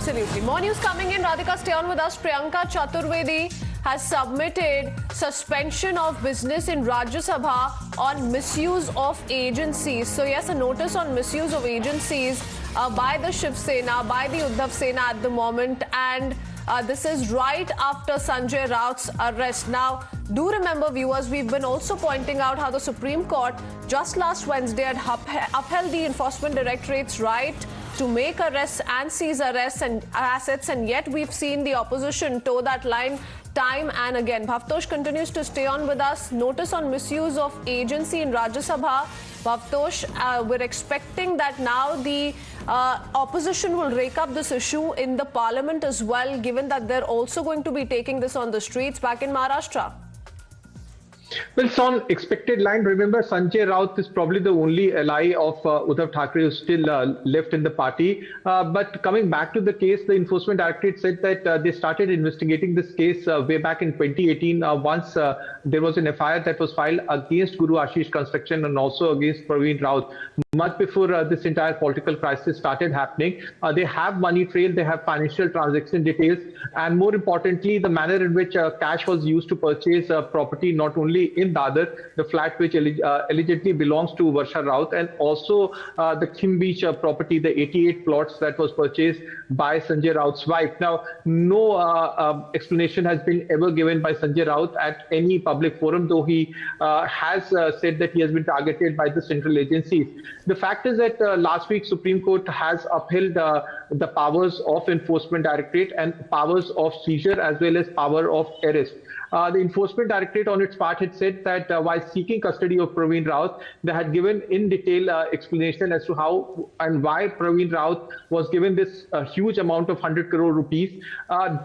Absolutely. More news coming in. Radhika, stay on with us. Priyanka Chaturvedi has submitted suspension of business in Rajya Sabha on misuse of agencies. So yes, a notice on misuse of agencies by the Shiv Sena, by the Uddhav Sena at the moment, and this is right after Sanjay Raut's arrest. Now, do remember, viewers, we've been also pointing out how the Supreme Court just last Wednesday had upheld the Enforcement Directorate's right to make arrests and seize arrests and assets, and yet we've seen the opposition toe that line time and again. Bhavtosh continues to stay on with us. Notice on misuse of agency in Rajya Sabha. Bhavtosh, we're expecting that now the opposition will rake up this issue in the parliament as well, given that they're also going to be taking this on the streets back in Maharashtra. Well, it's on expected line. Remember, Sanjay Raut is probably the only ally of Uddhav Thackeray who's still left in the party. But coming back to the case, the Enforcement Directorate said that they started investigating this case way back in 2018. Once there was an FIR that was filed against Guru Ashish Construction and also against Praveen Raut. Much before this entire political crisis started happening, they have money trail, they have financial transaction details, and more importantly, the manner in which cash was used to purchase property, not only in Dadar, the flat which allegedly belongs to Varsha Raut, and also the Kim Beach property, the 88 plots that was purchased by Sanjay Raut's wife. Now, no explanation has been ever given by Sanjay Raut at any public forum, though he has said that he has been targeted by the central agencies. The fact is that last week Supreme Court has upheld the powers of Enforcement Directorate and powers of seizure as well as power of arrest. The Enforcement Directorate on its part had said that while seeking custody of Praveen Raut, they had given in detail explanation as to how and why Praveen Raut was given this huge amount of 100 crore rupees.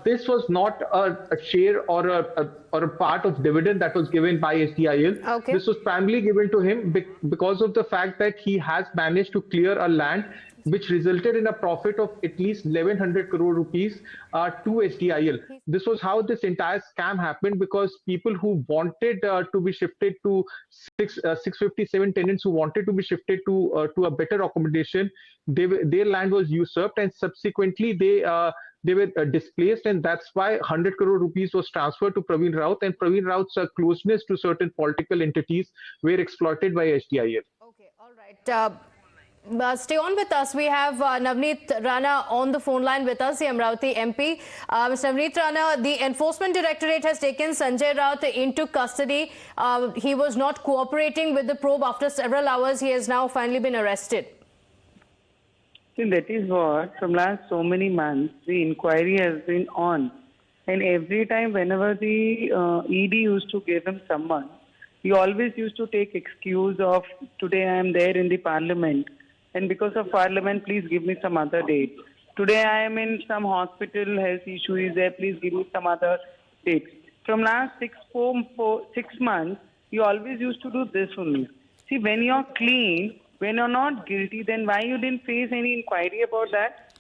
This was not a share or a part of dividend that was given by SDIL. Okay. This was primarily given to him because of the fact that he has managed to clear a land which resulted in a profit of at least 1100 crore rupees to SDIL. This was how this entire scam happened, because people who wanted to be shifted to 657 tenants who wanted to be shifted to a better accommodation, their land was usurped, and subsequently they were displaced, and that's why 100 crore rupees was transferred to Praveen Raut, and Praveen Raut's closeness to certain political entities were exploited by SDIL. Okay, all right. Stay on with us. We have Navneet Rana on the phone line with us, the Amravati MP. Mr. Navneet Rana, the Enforcement Directorate has taken Sanjay Raut into custody. He was not cooperating with the probe. After several hours, he has now finally been arrested. See, that is what, from last so many months, the inquiry has been on. And every time whenever the ED used to give him someone, he always used to take excuse of, today I am there in the parliament, and because of parliament, please give me some other date. Today I am in some hospital, health issue is there, please give me some other date. From last 6 months, he always used to do this only. See, when you're clean, when you're not guilty, then why you didn't face any inquiry about that?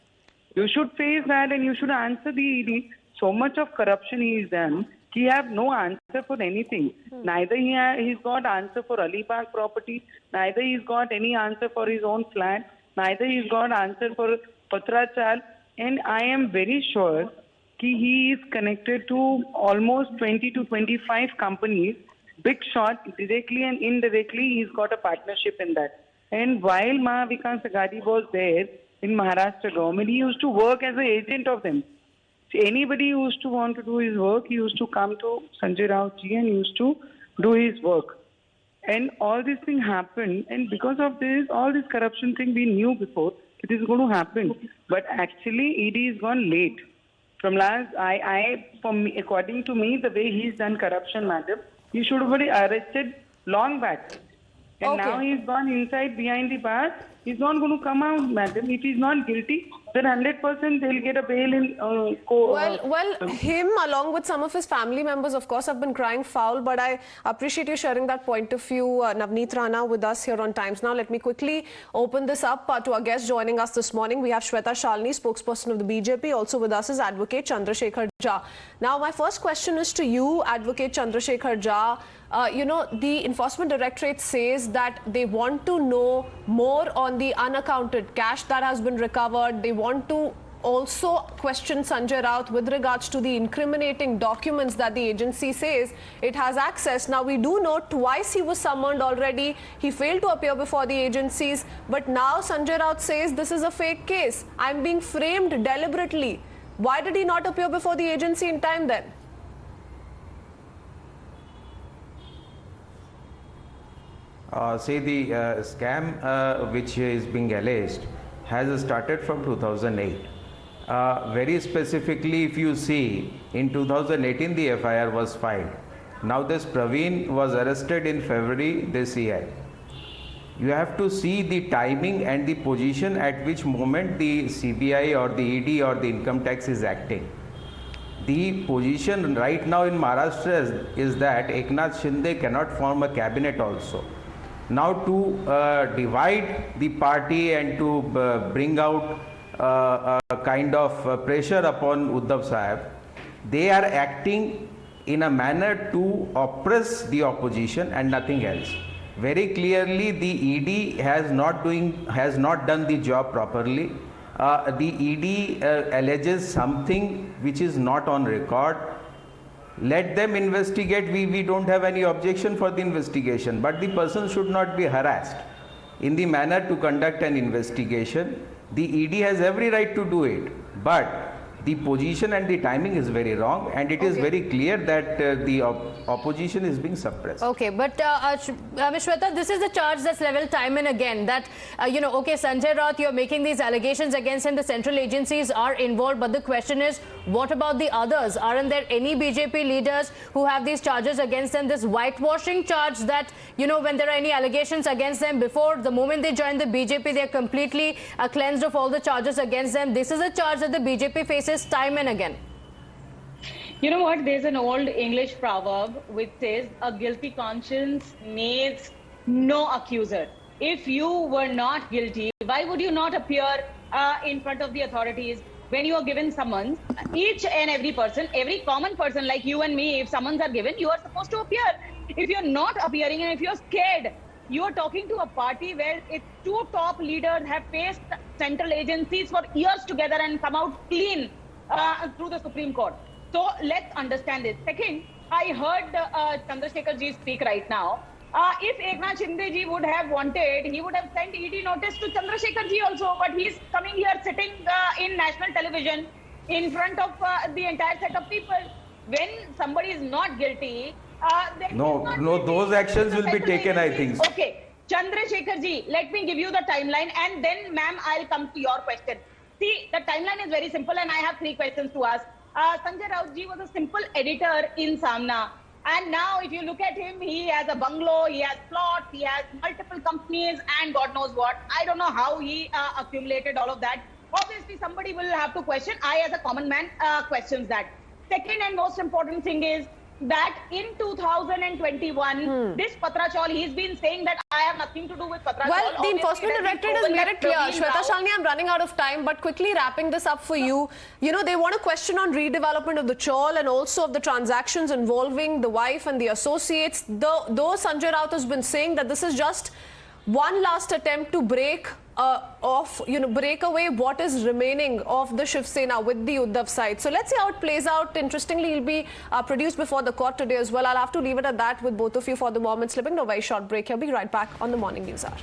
You should face that and you should answer the ED. So much of corruption he has done, he have no answer for anything. Neither he's got answer for Alibag property, neither he's got any answer for his own flat, neither he's got answer for Patrachal, and I am very sure he is connected to almost 20 to 25 companies, big shot, directly and indirectly, he's got a partnership in that. And while Mahavikas Aghadi was there in Maharashtra government, he used to work as an agent of them. So anybody who used to want to do his work, he used to come to Sanjay Raut ji and used to do his work. And all this thing happened, and because of this, all this corruption thing we knew before, it is going to happen. But actually, ED is gone late. From last, according to me, the way he's done corruption, madam, he should have been arrested long back. And now he's gone inside behind the bars. He's not going to come out, madam. If he's not guilty, then 100% they'll get a bail in Well, him along with some of his family members, of course, have been crying foul. But I appreciate you sharing that point of view, Navneet Rana, with us here on Times Now. Let me quickly open this up to our guest joining us this morning. We have Shweta Shalini, spokesperson of the BJP. Also with us is Advocate Chandrasekhar Jha. Now, my first question is to you, Advocate Chandrasekhar Jha. The Enforcement Directorate says that they want to know more on the unaccounted cash that has been recovered. They want to also questioned Sanjay Raut with regards to the incriminating documents that the agency says it has access. Now, we do know twice he was summoned already. He failed to appear before the agencies. But now Sanjay Raut says this is a fake case. I'm being framed deliberately. Why did he not appear before the agency in time then? See, the scam which is being alleged has started from 2008. Very specifically, if you see, in 2018 the FIR was filed. Now this Praveen was arrested in February this year. You have to see the timing and the position at which moment the CBI or the ED or the income tax is acting. The position right now in Maharashtra is that Eknath Shinde cannot form a cabinet also. Now to divide the party and to bring out a kind of pressure upon Uddhav Sahib, they are acting in a manner to oppress the opposition and nothing else. Very clearly the ED has not done the job properly. The ED alleges something which is not on record. Let them investigate. We don't have any objection for the investigation, but the person should not be harassed in the manner to conduct an investigation. The ED has every right to do it, but the position and the timing is very wrong, and it is very clear that the opposition is being suppressed. Okay, but Shweta, this is the charge that's leveled time and again that, okay, Sanjay Raut, you're making these allegations against him, the central agencies are involved, but the question is, what about the others? Aren't there any BJP leaders who have these charges against them? This whitewashing charge that, when there are any allegations against them before, the moment they join the BJP, they're completely cleansed of all the charges against them. This is a charge that the BJP faces time and again. You know what? There's an old English proverb which says, a guilty conscience needs no accuser. If you were not guilty, why would you not appear in front of the authorities when you are given summons? Each and every person, every common person like you and me, if summons are given, you are supposed to appear. If you're not appearing and if you're scared, you are talking to a party where its two top leaders have faced central agencies for years together and come out clean through the Supreme Court. So let's understand this. Second, I heard Chandrasekhar ji speak right now. If Eknath Shinde ji would have wanted, he would have sent ED notice to Chandrasekhar ji also, but he's coming here sitting in national television in front of the entire set of people. When somebody is not guilty, no, those actions will be taken, I think. Okay, Chandrasekhar ji, let me give you the timeline and then, ma'am, I'll come to your question. See, the timeline is very simple and I have 3 questions to ask. Sanjay Raut ji was a simple editor in Samna. And now if you look at him, he has a bungalow, he has plots, he has multiple companies and God knows what. I don't know how he accumulated all of that. Obviously, somebody will have to question. I as a common man questions that. Second and most important thing is that in 2021, this Patrachal, he's been saying that I have nothing to do with Patrachal. Well, the Obviously, Enforcement Directorate has made it clear. Shweta Shalini, I'm running out of time, but quickly wrapping this up for you. They want a question on redevelopment of the chawl and also of the transactions involving the wife and the associates. Though Sanjay Raut has been saying that this is just one last attempt to break away what is remaining of the Shiv Sena with the Uddhav side. So let's see how it plays out. Interestingly, he'll be produced before the court today as well. I'll have to leave it at that with both of you for the moment. Slipping to a very short break. He'll be right back on the Morning News Hour.